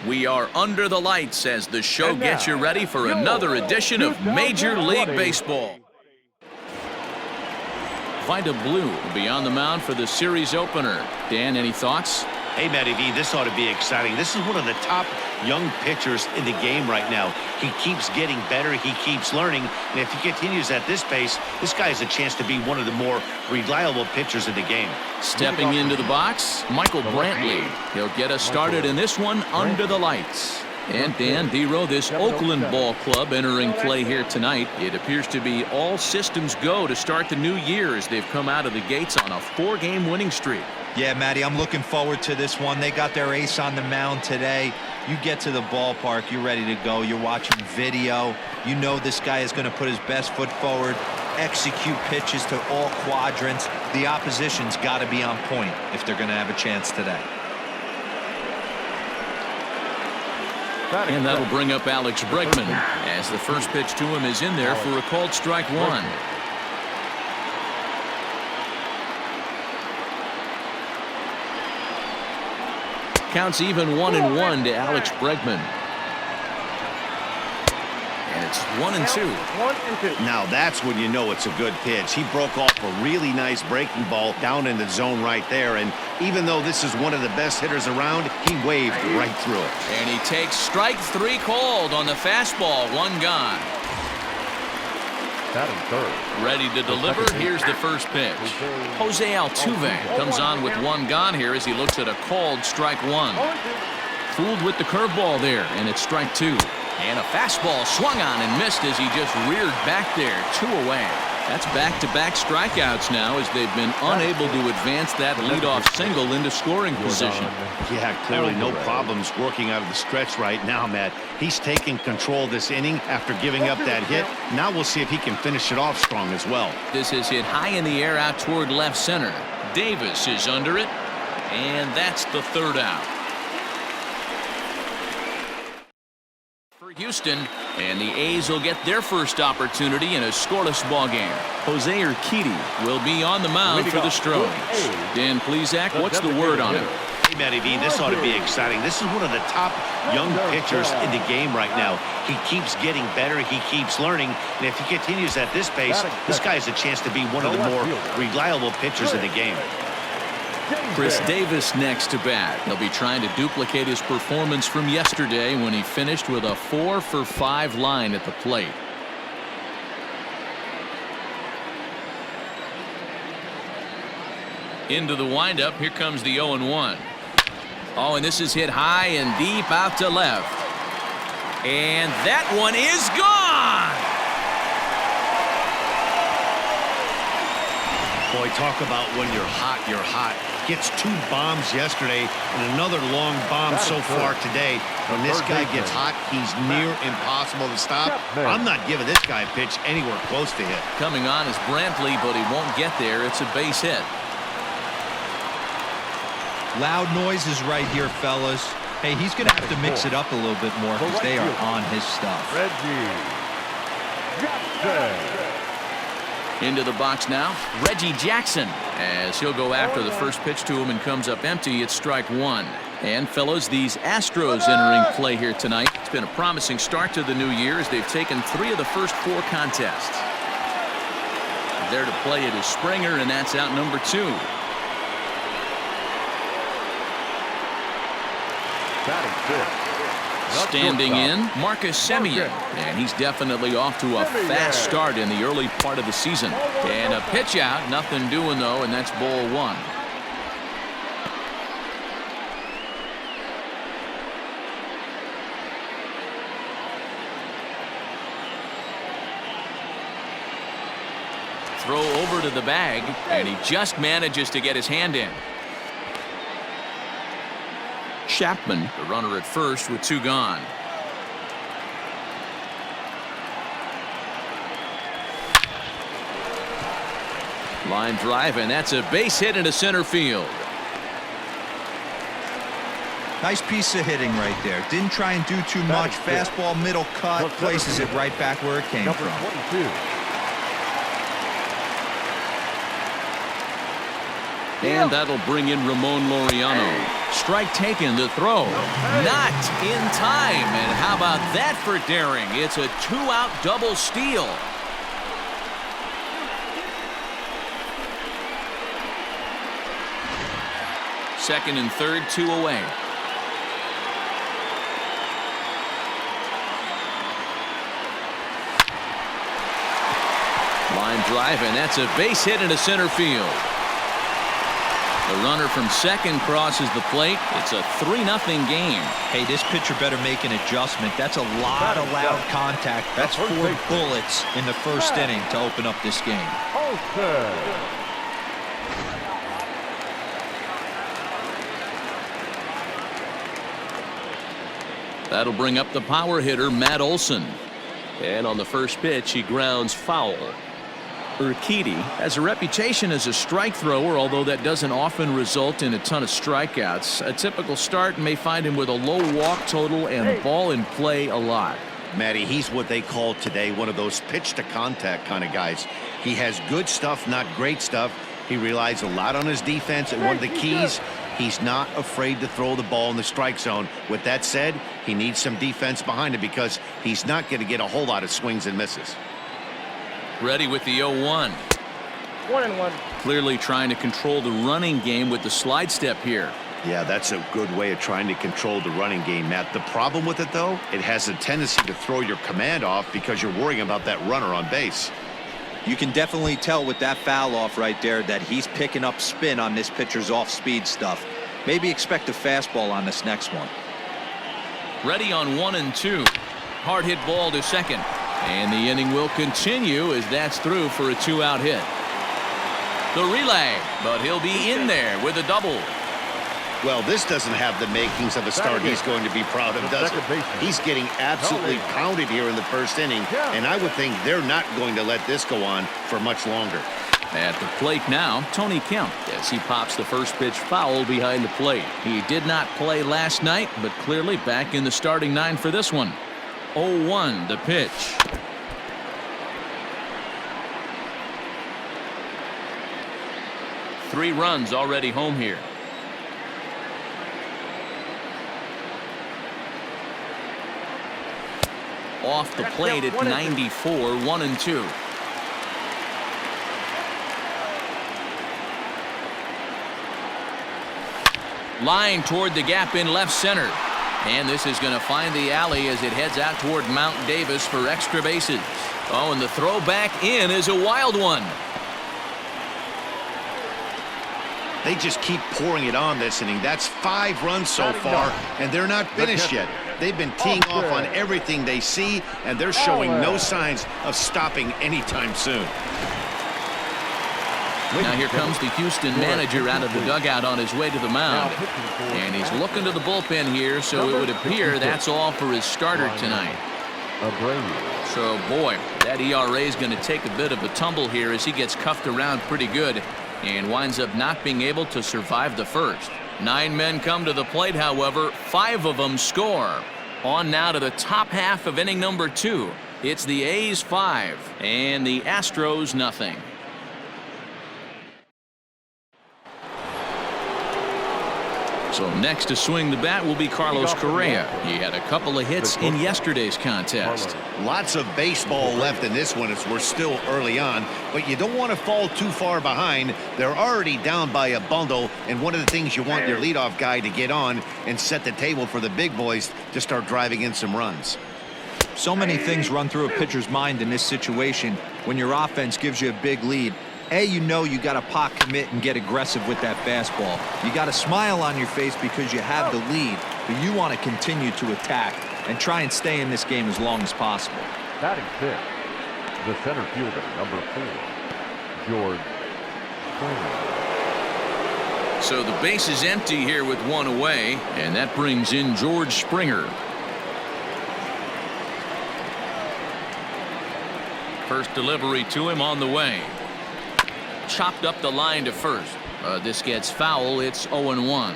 We are under the lights as the show gets you ready for another edition of Major League Baseball. Vida Blue will be on the mound for the series opener. Dan, any thoughts? Hey, Matty V, this ought to be exciting. This is one of the top young pitchers in the game right now. He keeps getting better. He keeps learning. And if he continues at this pace, this guy has a chance to be one of the more reliable pitchers in the game. Stepping into the box, Michael Brantley. He'll get us started in this one under the lights. And Dan Dero, this Oakland ball club entering play here tonight. It appears to be all systems go to start the new year as they've come out of the gates on a 4-game winning streak. Yeah, Matty, I'm looking forward to this one. They got their ace on the mound today. You get to the ballpark, you're ready to go. You're watching video. You know this guy is going to put his best foot forward, execute pitches to all quadrants. The opposition's got to be on point if they're going to have a chance today. And that'll bring up Alex Bregman as the first pitch to him is in there for a called strike one. Counts even 1-1 to Alex Bregman. And it's 1-2. Now that's when you know it's a good pitch. He broke off a really nice breaking ball down in the zone right there. And even though this is one of the best hitters around, he waved right through it. And he takes strike 3 called on the fastball. 1 gone. Ready to deliver. Here's the first pitch. Jose Altuve comes on with 1 gone here as he looks at a called strike 1. Fooled with the curveball there, and it's strike 2. And a fastball swung on and missed as he just reared back there. 2 away. That's back-to-back strikeouts now as they've been unable to advance that leadoff single into scoring position. Yeah, clearly no problems working out of the stretch right now, Matt. He's taking control this inning after giving up that hit. Now we'll see if he can finish it off strong as well. This is hit high in the air out toward left center. Davis is under it, and that's the 3rd out. Houston, and the A's will get their first opportunity in a scoreless ball game. Jose Urquidy will be on the mound for the Stros. Dan Plesac, what's the word on him? Hey, Matty V, this ought to be exciting. This is one of the top young pitchers in the game right now. He keeps getting better. He keeps learning. And if he continues at this pace, this guy has a chance to be one of the more reliable pitchers in the game. Chris Davis next to bat. He'll be trying to duplicate his performance from yesterday when he finished with a 4-for-5 line at the plate. Into the windup. Here comes the 0-1. Oh, and this is hit high and deep out to left. And that one is gone. Boy, talk about when you're hot, you're hot. Gets 2 bombs yesterday and another long bomb so far today. When this guy gets hot, he's near impossible to stop. I'm not giving this guy a pitch anywhere close to hit. Coming on is Brantley, but he won't get there. It's a base hit. Loud noises right here, fellas. Hey, he's going to have to mix it up a little bit more because they are on his stuff. Reggie Jackson. Into the box now, Reggie Jackson, as he'll go after the first pitch to him and comes up empty. It's strike 1. And fellas, these Astros entering play here tonight. It's been a promising start to the new year as they've taken 3 of the first 4 contests. There to play it is Springer, and that's out number 2. Standing in, Marcus Simeon, and he's definitely off to a fast start in the early part of the season. And a pitch out, nothing doing though, and that's ball 1. Throw over to the bag, and he just manages to get his hand in. Chapman, the runner at first with 2 gone. Line drive, and that's a base hit into center field. Nice piece of hitting right there. Didn't try and do too much. Fastball, middle cut, places it right back where it came from. And that'll bring in Ramon Laureano. Strike taken, the throw. Not in time. And how about that for daring? It's a 2-out double steal. Second and third, 2 away. Line drive, and that's a base hit into center field. The runner from second crosses the plate. It's a 3-0 game. Hey, this pitcher better make an adjustment. That's a lot of loud contact. That's 4 bullets in the first inning to open up this game. That'll bring up the power hitter, Matt Olson. And on the first pitch, he grounds foul. Urquidy has a reputation as a strike thrower, although that doesn't often result in a ton of strikeouts. A typical start may find him with a low walk total and ball in play a lot. Matty, he's what they call today one of those pitch to contact kind of guys. He has good stuff, not great stuff. He relies a lot on his defense, and one of the keys, he's not afraid to throw the ball in the strike zone. With that said, he needs some defense behind him because he's not going to get a whole lot of swings and misses. Ready with the 0-1. 1-1. Clearly trying to control the running game with the slide step here. Yeah, that's a good way of trying to control the running game, Matt. The problem with it, though, it has a tendency to throw your command off because you're worrying about that runner on base. You can definitely tell with that foul off right there that he's picking up spin on this pitcher's off-speed stuff. Maybe expect a fastball on this next one. Ready on 1 and 2. Hard hit ball to second. And the inning will continue as that's through for a 2-out hit. The relay, but he'll be in there with a double. Well, this doesn't have the makings of a start he's going to be proud of, does it? He's getting absolutely pounded here in the first inning, and I would think they're not going to let this go on for much longer. At the plate now, Tony Kemp, as he pops the first pitch foul behind the plate. He did not play last night, but clearly back in the starting 9 for this one. 0-1 the pitch. Three runs already home here. Off the plate at 94, 1 and 2. Line toward the gap in left center. And this is going to find the alley as it heads out toward Mount Davis for extra bases. Oh, and the throw back in is a wild one. They just keep pouring it on this inning. That's 5 runs so far, and they're not finished yet. They've been teeing off on everything they see, and they're showing no signs of stopping anytime soon. Now here comes the Houston manager out of the dugout on his way to the mound. And he's looking to the bullpen here, so it would appear that's all for his starter tonight. So, boy, that ERA is going to take a bit of a tumble here as he gets cuffed around pretty good and winds up not being able to survive the first. 9 men come to the plate, however. 5 of them score. On now to the top half of inning number 2. It's the A's 5 and the Astros nothing. So next to swing the bat will be Carlos Correa. He had a couple of hits in yesterday's contest. Lots of baseball left in this one as we're still early on, but you don't want to fall too far behind. They're already down by a bundle, and one of the things you want your leadoff guy to get on and set the table for the big boys to start driving in some runs. So many things run through a pitcher's mind in this situation when your offense gives you a big lead. You know you got to pot commit and get aggressive with that fastball. You got a smile on your face because you have the lead, but you want to continue to attack and try and stay in this game as long as possible. Batting 5th, the center fielder, number 4, Jorgon. So the base is empty here with 1 away, and that brings in George Springer. First delivery to him on the way. Chopped up the line to first. This gets foul. It's 0-1.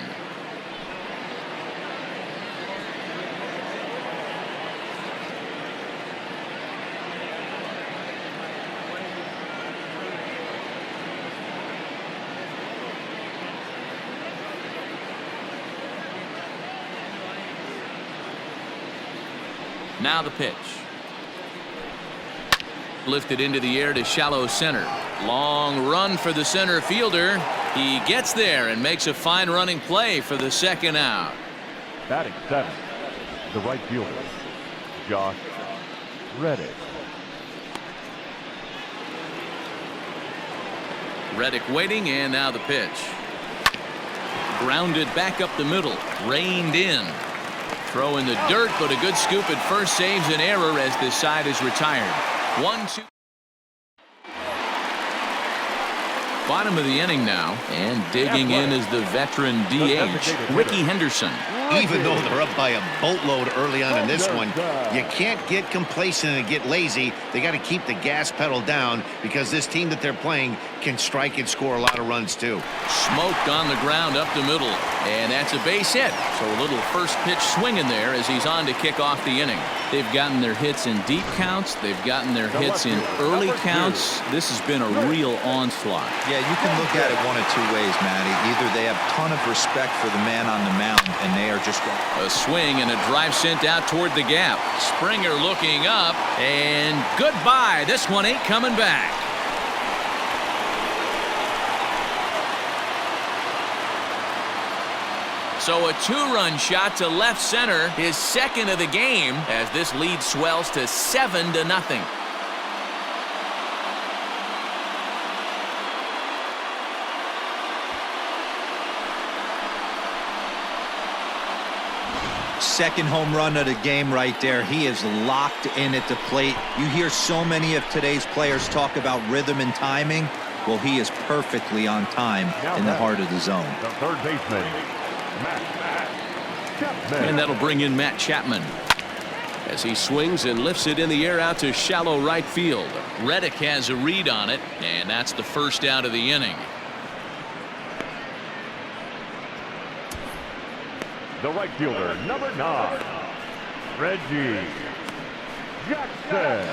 Now the pitch. Lifted into the air to shallow center. Long run for the center fielder. He gets there and makes a fine running play for the second out. Batting 7, the right fielder, Josh Reddick. Reddick waiting, and now the pitch. Grounded back up the middle. Reined in. Throw in the dirt, but a good scoop at first saves an error as this side is retired. 1-2. Bottom of the inning now, and digging in is the veteran DH, Ricky Henderson. Even though they're up by a boatload early on in this one, you can't get complacent and get lazy. They got to keep the gas pedal down because this team that they're playing can strike and score a lot of runs too. Smoked on the ground up the middle, and that's a base hit. So a little first pitch swing in there as he's on to kick off the inning. They've gotten their hits in deep counts. They've gotten their hits in early counts. This has been a real onslaught. Yeah, you can look at it one of two ways, Matty. Either they have a ton of respect for the man on the mound, and they are just going. A swing and a drive sent out toward the gap. Springer looking up, and goodbye. This one ain't coming back. So a 2-run shot to left center, his second of the game, as this lead swells to 7-0. Second home run of the game right there. He is locked in at the plate. You hear so many of today's players talk about rhythm and timing. Well, he is perfectly on time in the heart of the zone. The third baseman, Chapman. And that'll bring in Matt Chapman as he swings and lifts it in the air out to shallow right field. Reddick has a read on it, and that's the first out of the inning. The right fielder, number 9, Reggie Jackson.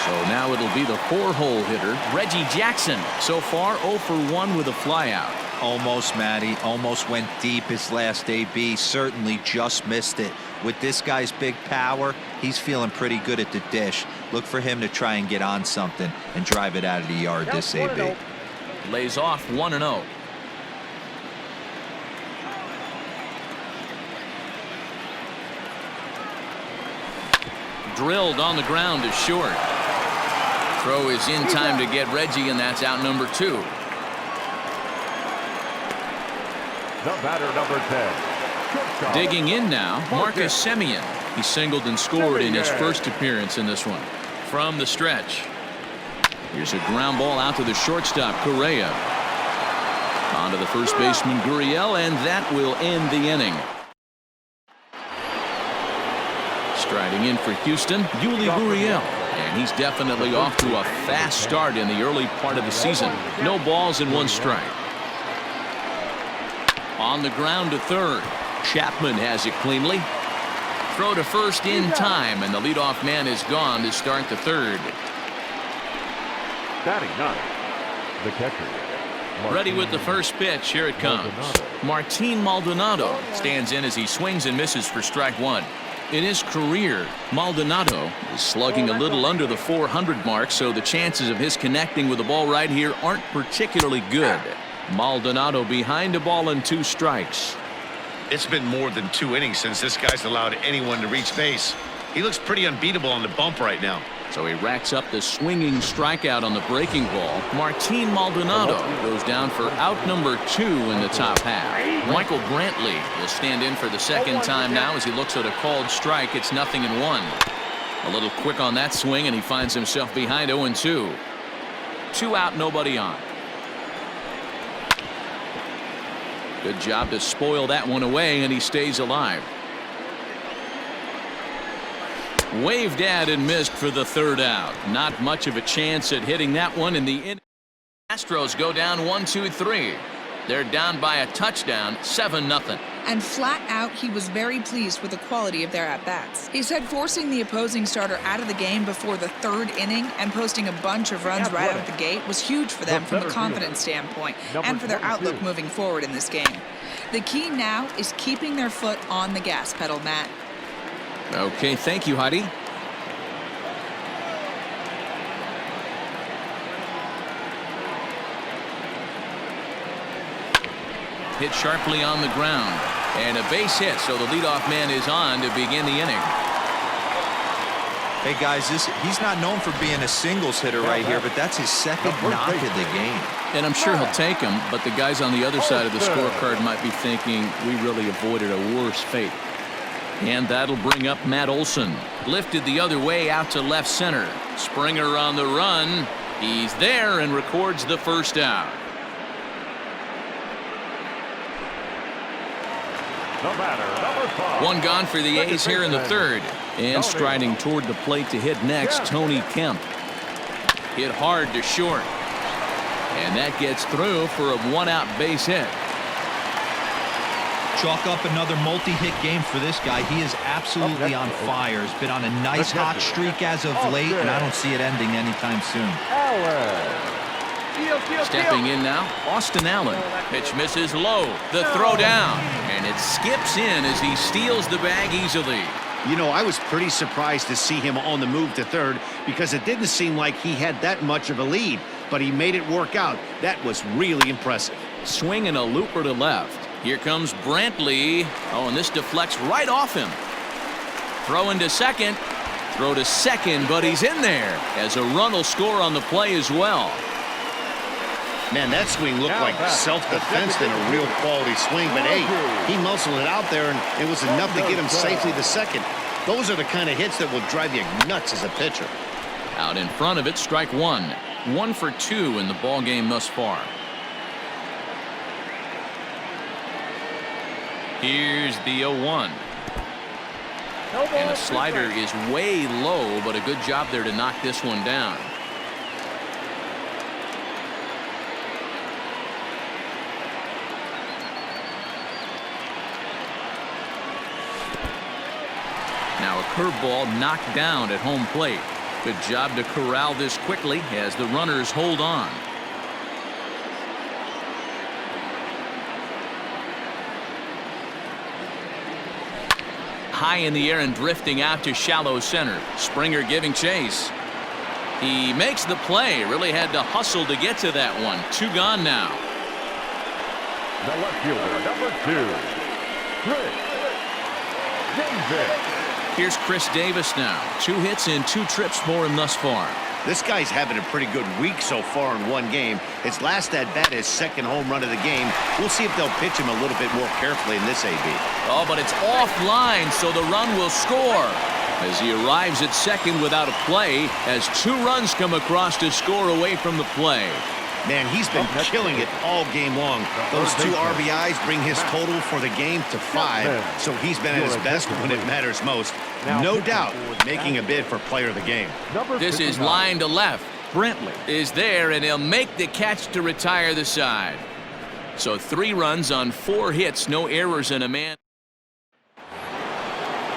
So now it'll be the 4-hole hitter, Reggie Jackson. So far 0 for 1 with a flyout. Almost, Matty. Almost went deep his last AB. Certainly just missed it. With this guy's big power, he's feeling pretty good at the dish. Look for him to try and get on something and drive it out of the yard this AB. Lays off 1-0. Drilled on the ground to short. Throw is in time to get Reggie, and that's out number 2. The batter, number 10. Digging in now, Marcus Simeon. He singled and scored in his first appearance in this one. From the stretch. Here's a ground ball out to the shortstop, Correa. On to the first baseman, Gurriel, and that will end the inning. Striding in for Houston, Yuli Gurriel. And he's definitely off to a fast start in the early part of the season. No balls and 1 strike. On the ground to third. Chapman has it cleanly. Throw to first in time, and the leadoff man is gone to start the third. Batting 9, the catcher. Ready with the first pitch. Here it comes. Martin Maldonado stands in as he swings and misses for strike 1. In his career, Maldonado is slugging a little under the 400 mark, so the chances of his connecting with the ball right here aren't particularly good. Maldonado behind a ball and 2 strikes. It's been more than 2 innings since this guy's allowed anyone to reach base. He looks pretty unbeatable on the bump right now. So he racks up the swinging strikeout on the breaking ball. Martin Maldonado goes down for out number 2 in the top half. Michael Brantley will stand in for the second time now as he looks at a called strike. It's 0-1. A little quick on that swing, and he finds himself behind 0-2. 2 out, nobody on. Good job to spoil that one away, and he stays alive. Waved at and missed for the third out. Not much of a chance at hitting that one in the inning. Astros go down 1-2-3. They're down by a touchdown, 7-0. And flat out, he was very pleased with the quality of their at-bats. He said forcing the opposing starter out of the game before the 3rd inning and posting a bunch of runs right out of the gate was huge for them from a confidence standpoint and for their outlook moving forward in this game. The key now is keeping their foot on the gas pedal, Matt. Okay, thank you, Heidi. Hit sharply on the ground. And a base hit, so the leadoff man is on to begin the inning. Hey, guys, he's not known for being a singles hitter right here, but that's his second knock of the game. And I'm sure he'll take him, but the guys on the other side of the scorecard might be thinking we really avoided a worse fate. And that'll bring up Matt Olson. Lifted the other way out to left center. Springer on the run. He's there and records the first out. One gone for the A's here in the third. And striding toward the plate to hit next, Tony Kemp. Hit hard to short. And that gets through for a one-out base hit. Chalk up another multi-hit game for this guy. He is absolutely on fire. He's been on a nice hot streak as of late, and I don't see it ending anytime soon. Stepping in now, Austin Allen. Pitch misses low. The throw down. And it skips in as he steals the bag easily. You know, I was pretty surprised to see him on the move to third because it didn't seem like he had that much of a lead, but he made it work out. That was really impressive. Swing and a looper to left. Here comes Brantley. Oh, and this deflects right off him. Throw into second. Throw to second, but he's in there as a run will score on the play as well. Man, that swing looked like self-defense than a real quality swing, but hey, he muscled it out there, and it was enough to get him safely to second. Those are the kind of hits that will drive you nuts as a pitcher. Out in front of it, strike one. 1 for 2 in the ball game thus far. Here's the 0-1. And the slider is way low, but a good job there to knock this one down. Now a curveball knocked down at home plate. Good job to corral this quickly as the runners hold on. High in the air and drifting out to shallow center. Springer giving chase. He makes the play. Really had to hustle to get to that one. 2 gone now. The left fielder, number 2, Chris Davis. Here's Chris Davis now. 2 hits and 2 trips for him thus far. This guy's having a pretty good week so far in one game. His last at bat is second home run of the game. We'll see if they'll pitch him a little bit more carefully in this AB. Oh, but it's offline, so the run will score. As he arrives at second without a play, as 2 runs come across to score away from the play. Man, he's been killing it all game long. Those 2 RBIs bring his total for the game to 5, so he's been at his best when it matters most. No doubt making a bid for player of the game. This is line to left. Brantley is there, and he'll make the catch to retire the side. So 3 runs on 4 hits, no errors, and a man.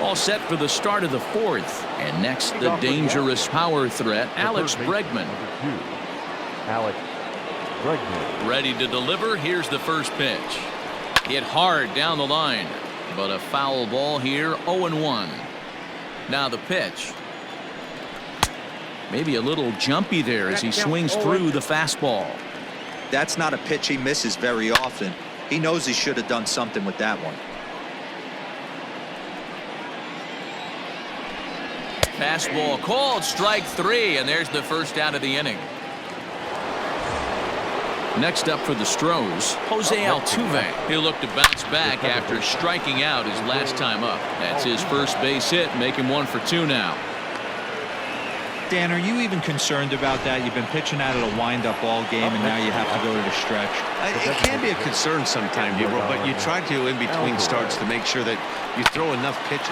All set for the start of the 4th. And next, the dangerous power threat, Alex Bregman. Alex Bregman. Ready to deliver. Here's the first pitch. Hit hard down the line, but a foul ball here. 0-1. Now the pitch. Maybe a little jumpy there as he swings through the fastball. That's not a pitch he misses very often. He knows he should have done something with that one. Fastball called, strike 3, and there's the first out of the inning. Next up for the Stros, Jose Altuve. He'll look to bounce back after striking out his last time up. That's his first base hit, make him 1 for 2 now. Dan, are you even concerned about that? You've been pitching out of a wind-up ball game, and now you have to go to the stretch. It can be a concern sometimes, but you try to, in between starts, to make sure that you throw enough pitches.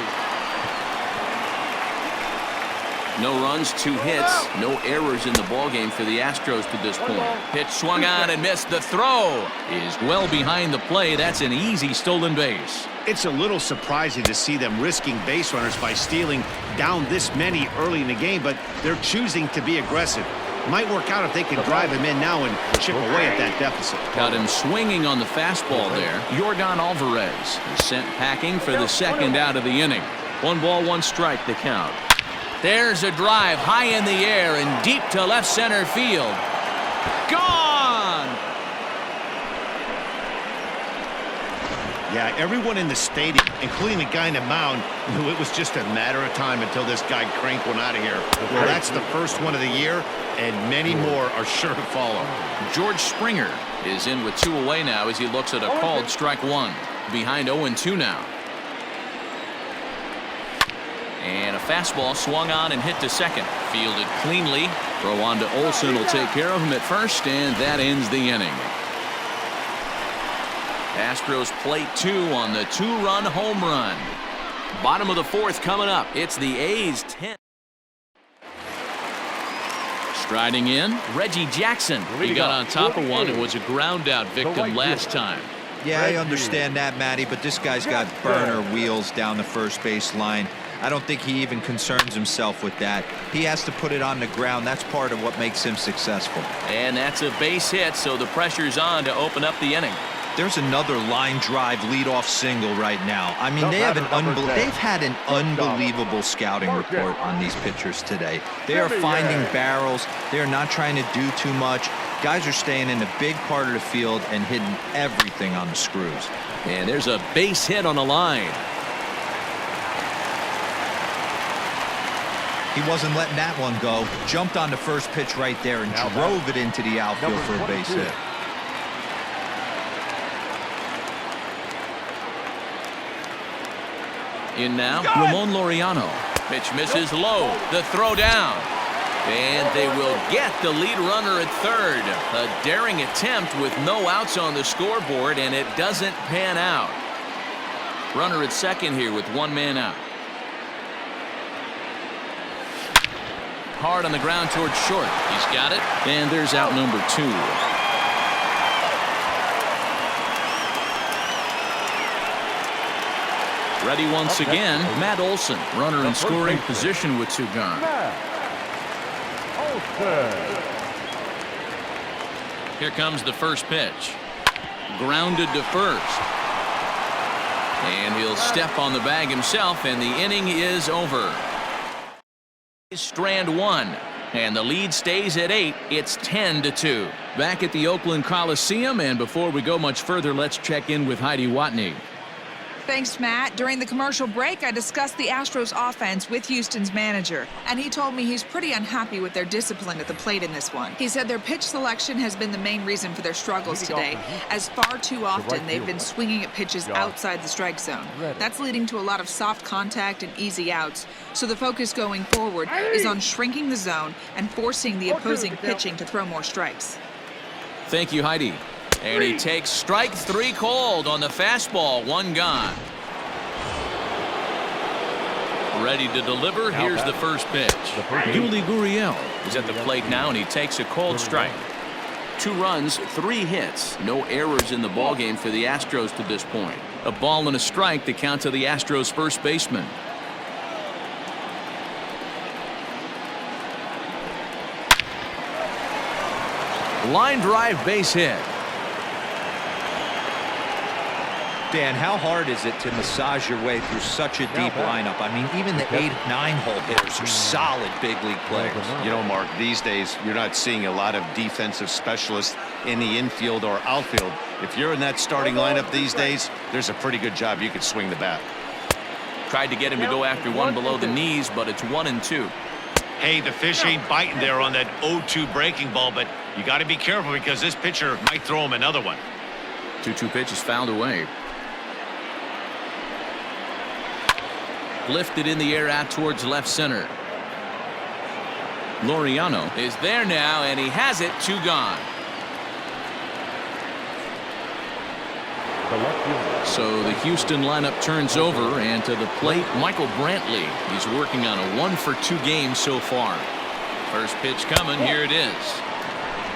No runs, 2 hits, no errors in the ballgame for the Astros to this point. Pitch swung on and missed. The throw is well behind the play. That's an easy stolen base. It's a little surprising to see them risking base runners by stealing down this many early in the game, but they're choosing to be aggressive. Might work out if they can drive him in now and chip away at that deficit. Got him swinging on the fastball there. Jorgon Alvarez is sent packing for the second out of the inning. 1 ball, 1 strike, the count. There's a drive high in the air and deep to left center field. Gone! Yeah, everyone in the stadium, including the guy in the mound, knew it was just a matter of time until this guy cranked one out of here. Well, that's the first one of the year, and many more are sure to follow. George Springer is in with 2 away now as he looks at a called strike 1. Behind 0-2 now. And a fastball swung on and hit to second. Fielded cleanly. Throw on to Olson will take care of him at first, and that ends the inning. Astros plate 2 on the 2-run home run. Bottom of the 4th coming up. It's the A's 10. Striding in, Reggie Jackson. He got on top of one and was a ground out victim last time. Yeah, I understand that, Matty, but this guy's got burner wheels down the first base line. I don't think he even concerns himself with that. He has to put it on the ground. That's part of what makes him successful. And that's a base hit, so the pressure's on to open up the inning. There's another line drive leadoff single right now. I mean, they've had an unbelievable scouting report on these pitchers today. They are finding barrels. They are not trying to do too much. Guys are staying in the big part of the field and hitting everything on the screws. And there's a base hit on the line. He wasn't letting that one go. Jumped on the first pitch right there and drove it into the outfield for a base hit. In now, Ramon Laureano. Pitch misses low. The throw down. And they will get the lead runner at third. A daring attempt with no outs on the scoreboard, and it doesn't pan out. Runner at second here with 1 man out. Hard on the ground towards short. He's got it. And there's out number 2. Ready once again, Matt Olson, runner in scoring position with 2 gone. Here comes the first pitch. Grounded to first. And he'll step on the bag himself, and the inning is over. Strand 1, and the lead stays at 8. It's 10-2. Back at the Oakland Coliseum, and before we go much further, let's check in with Heidi Watney. Thanks, Matt. During the commercial break, I discussed the Astros offense with Houston's manager, and he told me he's pretty unhappy with their discipline at the plate in this one. He said their pitch selection has been the main reason for their struggles today, as far too often they've been swinging at pitches outside the strike zone. That's leading to a lot of soft contact and easy outs, so the focus going forward is on shrinking the zone and forcing the opposing pitching to throw more strikes. Thank you, Heidi. And he takes strike 3 called on the fastball. 1 gone. Ready to deliver. Here's the first pitch. Yuli Gurriel is at the plate now, and he takes a called strike. 2 runs, 3 hits. No errors in the ballgame for the Astros to this point. A ball and a strike to count to the Astros first baseman. Line drive base hit. Dan, how hard is it to massage your way through such a deep lineup? I mean, even the 8-9 hole hitters are solid big league players. You know, Mark, these days you're not seeing a lot of defensive specialists in the infield or outfield. If you're in that starting lineup these days, there's a pretty good job you could swing the bat. Tried to get him to go after one below the knees, but it's 1-2. Hey, the fish ain't biting there on that 0-2 breaking ball, but you got to be careful because this pitcher might throw him another one. 2-2 pitch is fouled away. Lifted in the air out towards left center. Laureano is there now, and he has it. 2 gone. So the Houston lineup turns over, and to the plate, Michael Brantley. He's working on a 1-for-2 game so far. First pitch coming. Here it is.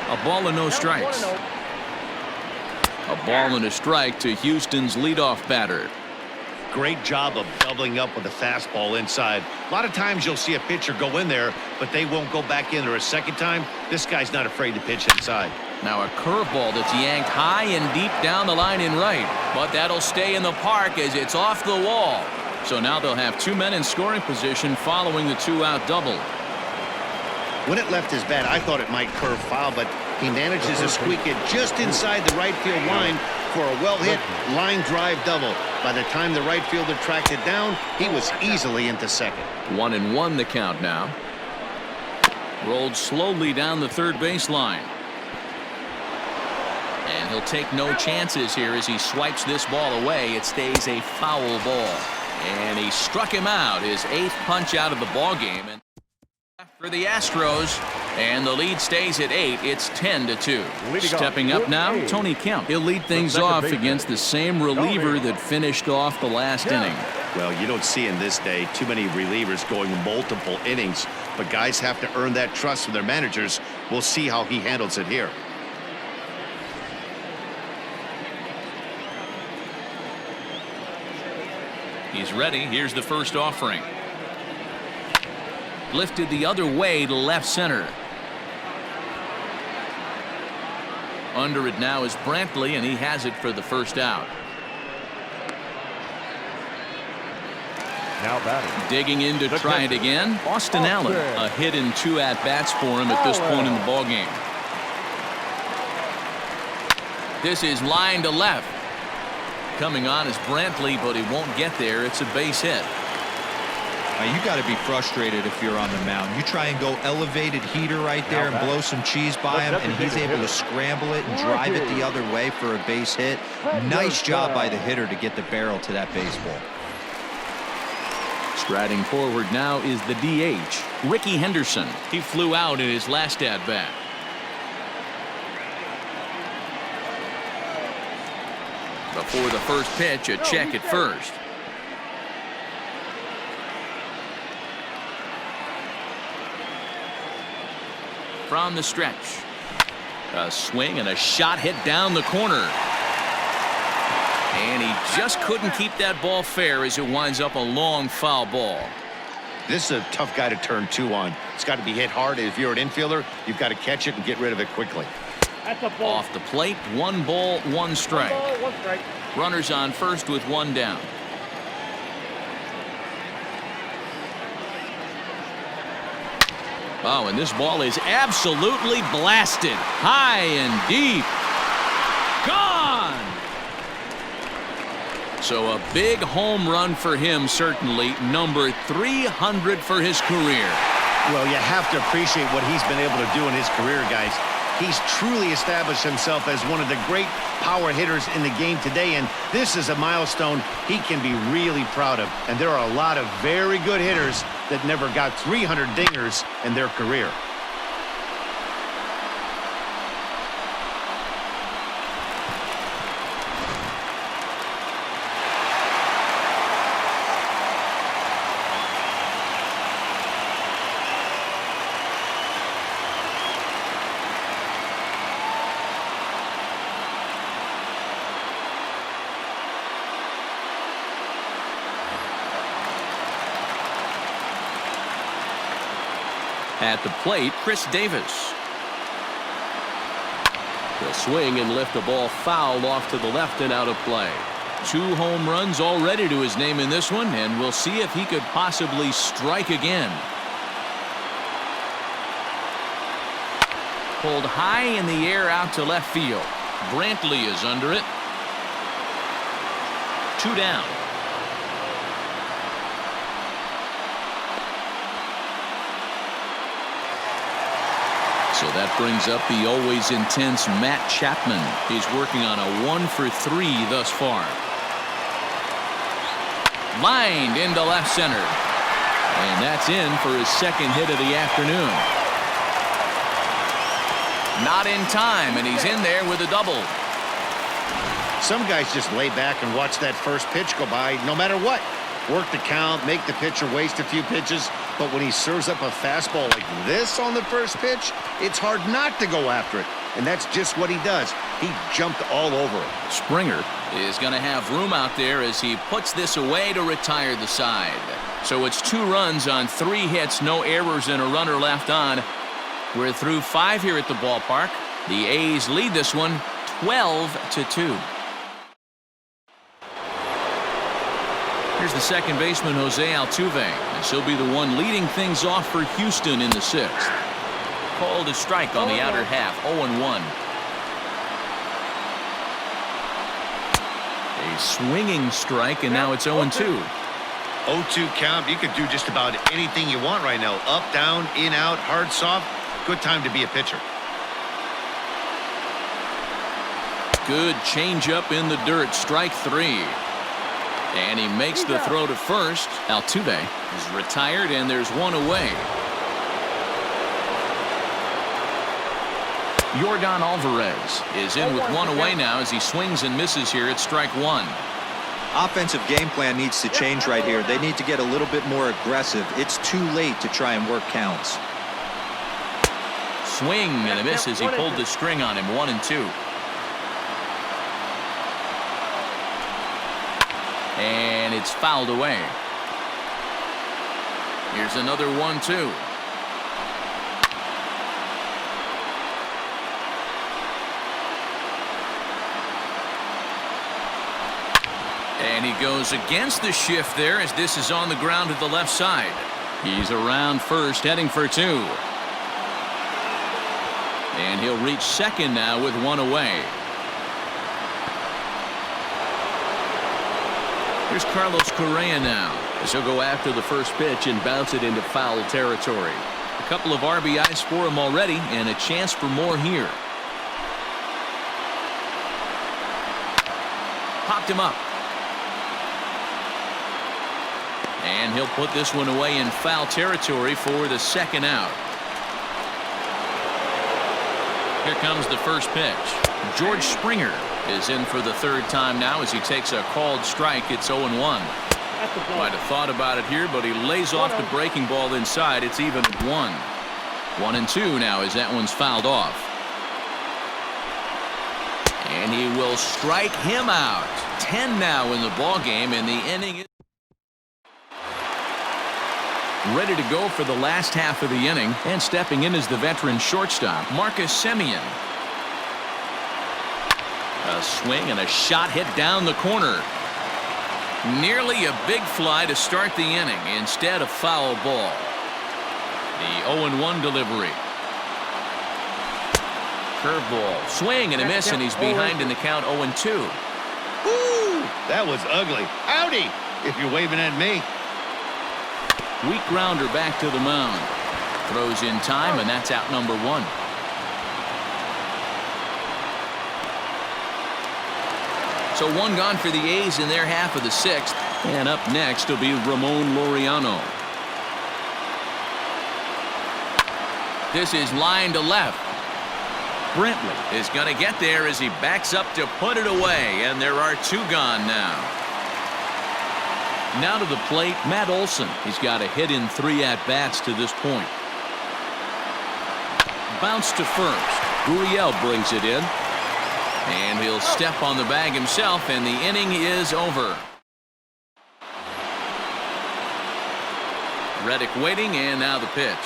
A ball and no strikes. A ball and a strike to Houston's leadoff batter. Great job of doubling up with the fastball inside. A lot of times you'll see a pitcher go in there, but they won't go back in there a second time. This guy's not afraid to pitch inside. Now a curveball that's yanked high and deep down the line in right, but that'll stay in the park as it's off the wall. So now they'll have 2 men in scoring position following the 2-out double. When it left his bat, I thought it might curve foul, but he manages to squeak it just inside the right field line for a well-hit line drive double. By the time the right fielder tracked it down, he was easily into second. 1-1 the count now. Rolled slowly down the third baseline. And he'll take no chances here as he swipes this ball away. It stays a foul ball. And he struck him out, his 8th punch out of the ball game. And for the Astros, and the lead stays at 8. It's 10-2. Stepping up now, Tony Kemp. He'll lead things off against the same reliever that finished off the last inning. Well, you don't see in this day too many relievers going multiple innings, but guys have to earn that trust from their managers. We'll see how he handles it here. He's ready. Here's the first offering. Lifted the other way to left center. Under it now is Brantley, and he has it for the first out. Now batting. Digging in to try it again. Austin Allen. A hit in 2 at-bats for him at this point in the ballgame. This is line to left. Coming on is Brantley, but he won't get there. It's a base hit. You got to be frustrated if you're on the mound. You try and go elevated heater right there and blow some cheese by him, and he's able to scramble it and drive it the other way for a base hit. Nice job by the hitter to get the barrel to that baseball. Striding forward now is the DH, Ricky Henderson. He flew out in his last at-bat. Before the first pitch, a check at first. From the stretch, a swing and a shot hit down the corner, and he just couldn't keep that ball fair as it winds up a long foul ball. This is a tough guy to turn 2 on. It's got to be hit hard. If you're an infielder, you've got to catch it and get rid of it quickly. Off the plate, 1 ball, 1 strike. Runners on first with 1 down. Oh, and this ball is absolutely blasted. High and deep. Gone! So a big home run for him, certainly. Number 300 for his career. Well, you have to appreciate what he's been able to do in his career, guys. He's truly established himself as one of the great power hitters in the game today, and this is a milestone he can be really proud of. And there are a lot of very good hitters that never got 300 dingers in their career. At the plate, Chris Davis. The swing and lift a ball foul off to the left and out of play. 2 home runs already to his name in this one, and we'll see if he could possibly strike again. Pulled high in the air out to left field. Brantley is under it. 2 down. So that brings up the always intense Matt Chapman. He's working on a 1 for 3 thus far. Lined into left center. And that's in for his 2nd hit of the afternoon. Not in time, and he's in there with a double. Some guys just lay back and watch that first pitch go by no matter what. Work the count, make the pitcher waste a few pitches. But when he serves up a fastball like this on the first pitch, it's hard not to go after it. And that's just what he does. He jumped all over it. Springer is going to have room out there as he puts this away to retire the side. So it's 2 runs on 3 hits, no errors, and a runner left on. We're through 5 here at the ballpark. The A's lead this one 12-2. Here's the second baseman, Jose Altuve, and she'll be the one leading things off for Houston in the 6th. Called a strike on the outer half, 0-1. A swinging strike, and now it's 0-2. 0-2 count. You could do just about anything you want right now. Up, down, in, out, hard, soft. Good time to be a pitcher. Good changeup in the dirt, strike 3. And he makes the throw to first. Altuve is retired, and there's one away. Jorgon Alvarez is in with one away now as he swings and misses here at strike 1. Offensive game plan needs to change right here. They need to get a little bit more aggressive. It's too late to try and work counts. Swing and a miss as he pulled the string on him, 1-2. And it's fouled away. Here's another 1-2. And he goes against the shift there as this is on the ground to the left side. He's around first, heading for 2. And he'll reach second now with one away. Here's Carlos Correa now as he'll go after the first pitch and bounce it into foul territory. A couple of RBIs for him already and a chance for more here. Popped him up. And he'll put this one away in foul territory for the second out. Here comes the first pitch. George Springer is in for the third time now as he takes a called strike. It's 0-1. Might have thought about it here, but he lays off the breaking ball inside. It's even at 1. 1-2 now as that one's fouled off. And he will strike him out. 10 now in the ball game, and the inning is ready to go for the last half of the inning, and stepping in is the veteran shortstop, Simeon. A swing and a shot hit down the corner. Nearly a big fly to start the inning. Instead, a foul ball. The 0-1 delivery. Curveball. Swing and a miss, and he's behind in the count 0-2. Woo! That was ugly. Howdy, if you're waving at me. Weak grounder back to the mound. Throws in time, and that's out number 1. So one gone for the A's in their half of the 6th. And up next will be Ramon Laureano. This is line to left. Brantley is going to get there as he backs up to put it away. And there are 2 gone now. Now to the plate, Matt Olson. He's got a hit in 3 at-bats to this point. Bounce to first. Correa brings it in. And he'll step on the bag himself, and the inning is over. Reddick waiting, and now the pitch.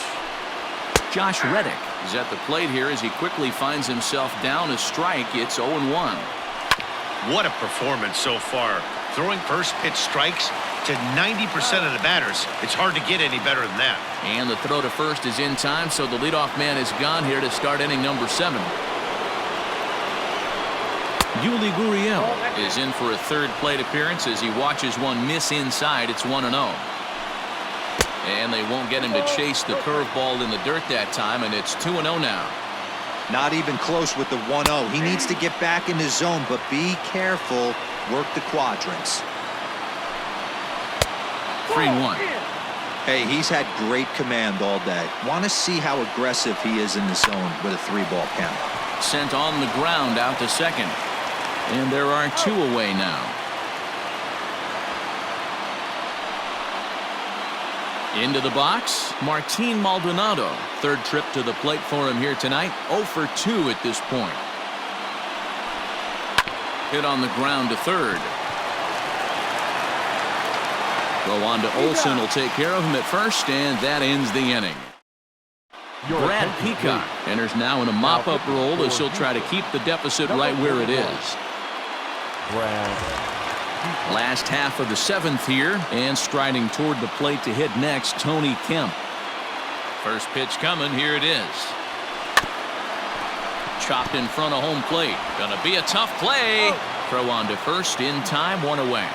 Josh Reddick is at the plate here as he quickly finds himself down a strike. It's 0-1. What a performance so far. Throwing first pitch strikes to 90% of the batters. It's hard to get any better than that. And the throw to first is in time, so the leadoff man is gone here to start inning number 7. Yuli Gurriel is in for a third plate appearance as he watches one miss inside. It's 1-0. And they won't get him to chase the curveball in the dirt that time, and it's 2-0 now. Not even close with the 1-0. He needs to get back in his zone, but be careful. Work the quadrants. 3-1. Hey, he's had great command all day. Want to see how aggressive he is in the zone with a 3-ball count. Sent on the ground out to second. And there are 2 away now. Into the box, Martin Maldonado. Third trip to the plate for him here tonight. 0 for 2 at this point. Hit on the ground to third. Go on to Olson. Will take care of him at first, and that ends the inning. Brad Peacock enters now in a mop-up role as he'll try to keep the deficit right where it is. Last half of the 7th here, and striding toward the plate to hit next, Tony Kemp. First pitch coming. Here it is. Chopped in front of home plate. Gonna be a tough play. Throw on to first in time, 1 away.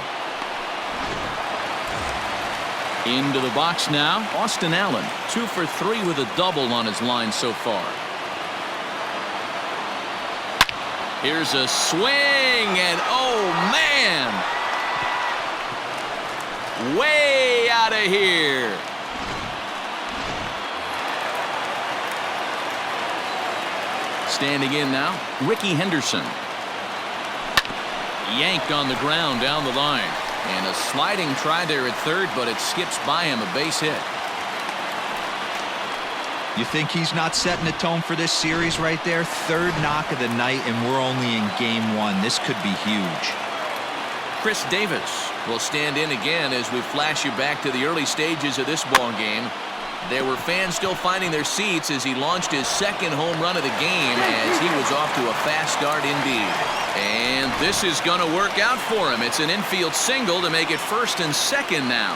Into the box now, Austin Allen, 2 for 3 with a double on his line so far. Here's a swing, and oh man, way out of here. Standing in now, Ricky Henderson. Yanked on the ground down the line. And a sliding try there at third, but it skips by him, a base hit. You think he's not setting the tone for this series right there? 3rd knock of the night, and we're only in game 1. This could be huge. Chris Davis will stand in again as we flash you back to the early stages of this ball game. There were fans still finding their seats as he launched his 2nd home run of the game as he was off to a fast start indeed. And this is going to work out for him. It's an infield single to make it 1st and 2nd now.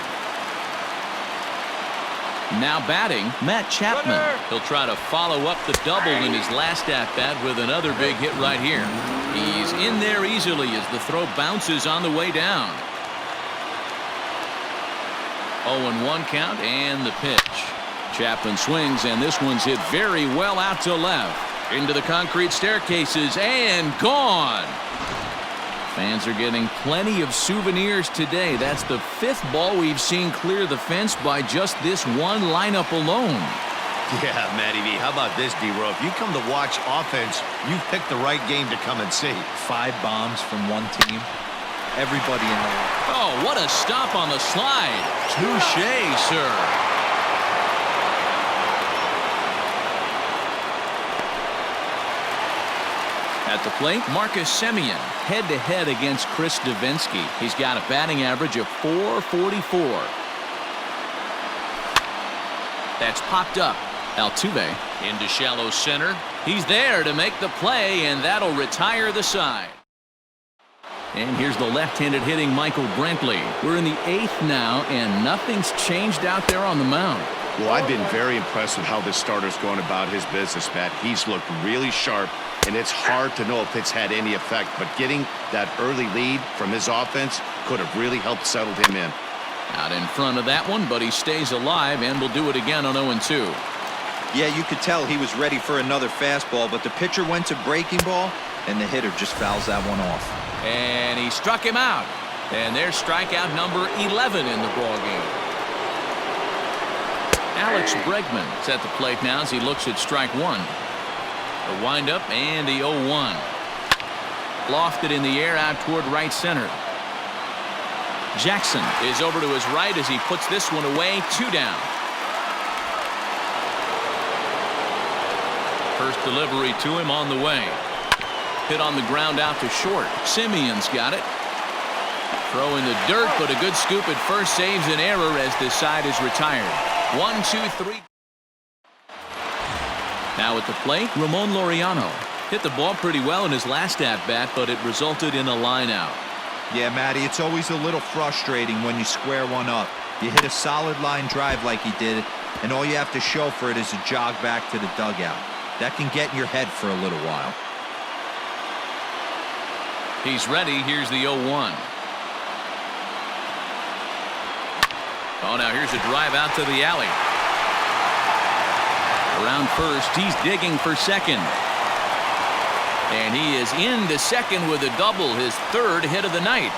Now batting, Matt Chapman. He'll try to follow up the double in his last at-bat with another big hit right here. He's in there easily as the throw bounces on the way down. 0-1 count and the pitch. Chapman swings, and this one's hit very well out to left. Into the concrete staircases and gone. Fans are getting plenty of souvenirs today. That's the 5th ball we've seen clear the fence by just this one lineup alone. Yeah, Matty V. How about this, D-Row? If you come to watch offense, you've picked the right game to come and see. 5 bombs from one team. Everybody in there. Oh, what a stop on the slide. Touché, sir. At the plate, Marcus Simeon head-to-head against Chris Davinsky. He's got a batting average of .444. That's popped up. Altuve into shallow center. He's there to make the play, and that'll retire the side. And here's the left-handed hitting Michael Brantley. We're in the 8th now, and nothing's changed out there on the mound. Well, I've been very impressed with how this starter's going about his business, Matt. He's looked really sharp, and it's hard to know if it's had any effect. But getting that early lead from his offense could have really helped settle him in. Out in front of that one, but he stays alive and will do it again on 0-2. Yeah, you could tell he was ready for another fastball, but the pitcher went to breaking ball, and the hitter just fouls that one off. And he struck him out. And there's strikeout number 11 in the ballgame. Alex Bregman's at the plate now as he looks at strike 1. A windup and the 0-1. Lofted in the air out toward right center. Jackson is over to his right as he puts this one away. 2 down. First delivery to him on the way. Hit on the ground out to short. Simeon's got it. Throw in the dirt, but a good scoop at first saves an error as this side is retired. 1, 2, 3. Now at the plate, Ramon Laureano. Hit the ball pretty well in his last at-bat, but it resulted in a line out. Yeah, Matty, it's always a little frustrating when you square one up. You hit a solid line drive like he did, and all you have to show for it is a jog back to the dugout. That can get in your head for a little while. He's ready. Here's the 0-1. Oh, now here's a drive out to the alley. Around first, he's digging for second. And he is into second with a double, his 3rd hit of the night.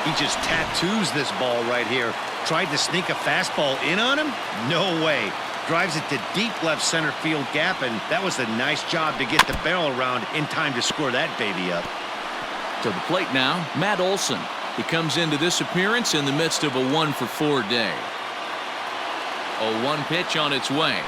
He just tattoos this ball right here. Tried to sneak a fastball in on him? No way. Drives it to deep left center field gap, and that was a nice job to get the barrel around in time to score that baby up. To the plate now, Matt Olson. He comes into this appearance in the midst of a 1-for-4 day. 0-1 pitch on its way.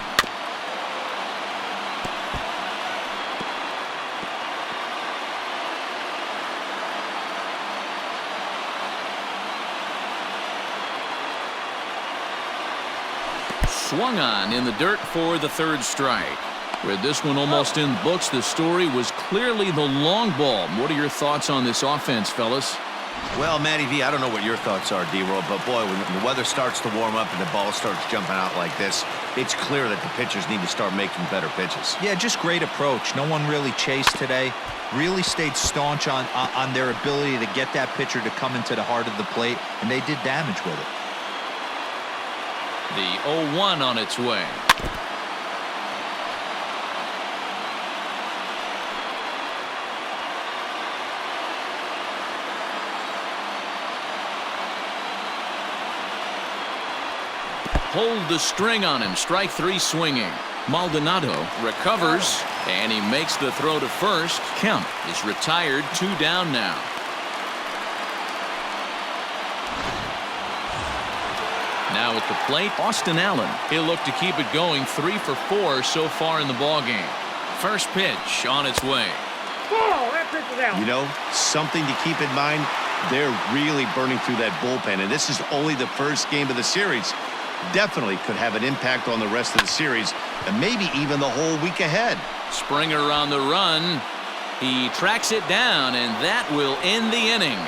Swung on in the dirt for the 3rd strike. With this one almost in the books, the story was clearly the long ball. What are your thoughts on this offense, fellas? Well, Matty V, I don't know what your thoughts are, D-Roll, but boy, when the weather starts to warm up and the ball starts jumping out like this, it's clear that the pitchers need to start making better pitches. Yeah, just great approach. No one really chased today. Really stayed staunch on their ability to get that pitcher to come into the heart of the plate, and they did damage with it. The 0-1 on its way. Hold the string on him. Strike 3 swinging. Maldonado recovers, and he makes the throw to first. Kemp is retired. 2 down now. Now at the plate, Austin Allen. He'll look to keep it going. 3 for 4 so far in the ballgame. First pitch on its way. You know, something to keep in mind, they're really burning through that bullpen, and this is only the first game of the series. Definitely could have an impact on the rest of the series and maybe even the whole week ahead. Springer on the run. He tracks it down, and that will end the inning.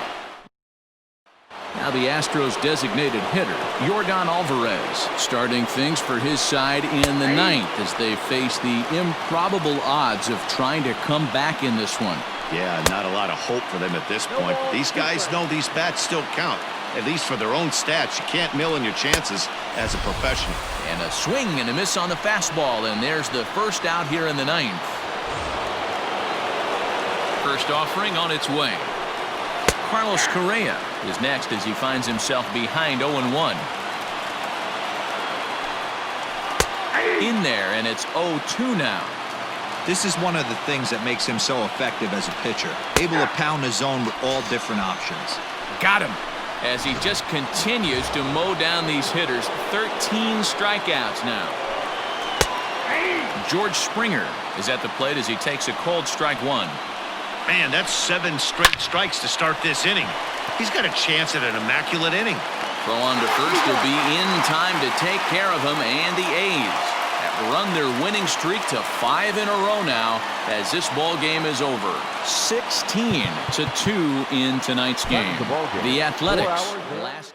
Now the Astros designated hitter, Jorgon Alvarez, starting things for his side in the 9th as they face the improbable odds of trying to come back in this one. Yeah, not a lot of hope for them at this point. But these guys know these bats still count, at least for their own stats. You can't mill in your chances as a professional. And a swing and a miss on the fastball, and there's the first out here in the 9th. First offering on its way. Carlos Correa is next as he finds himself behind 0-1. In there, and it's 0-2 now. This is one of the things that makes him so effective as a pitcher. Able to pound the zone with all different options. Got him. As he just continues to mow down these hitters. 13 strikeouts now. George Springer is at the plate as he takes a cold strike 1. Man, that's 7 straight strikes to start this inning. He's got a chance at an immaculate inning. Throw on to first will be in time to take care of him, and the A's have run their winning streak to 5 in a row now as this ball game is over. 16-2 in tonight's game. The Athletics last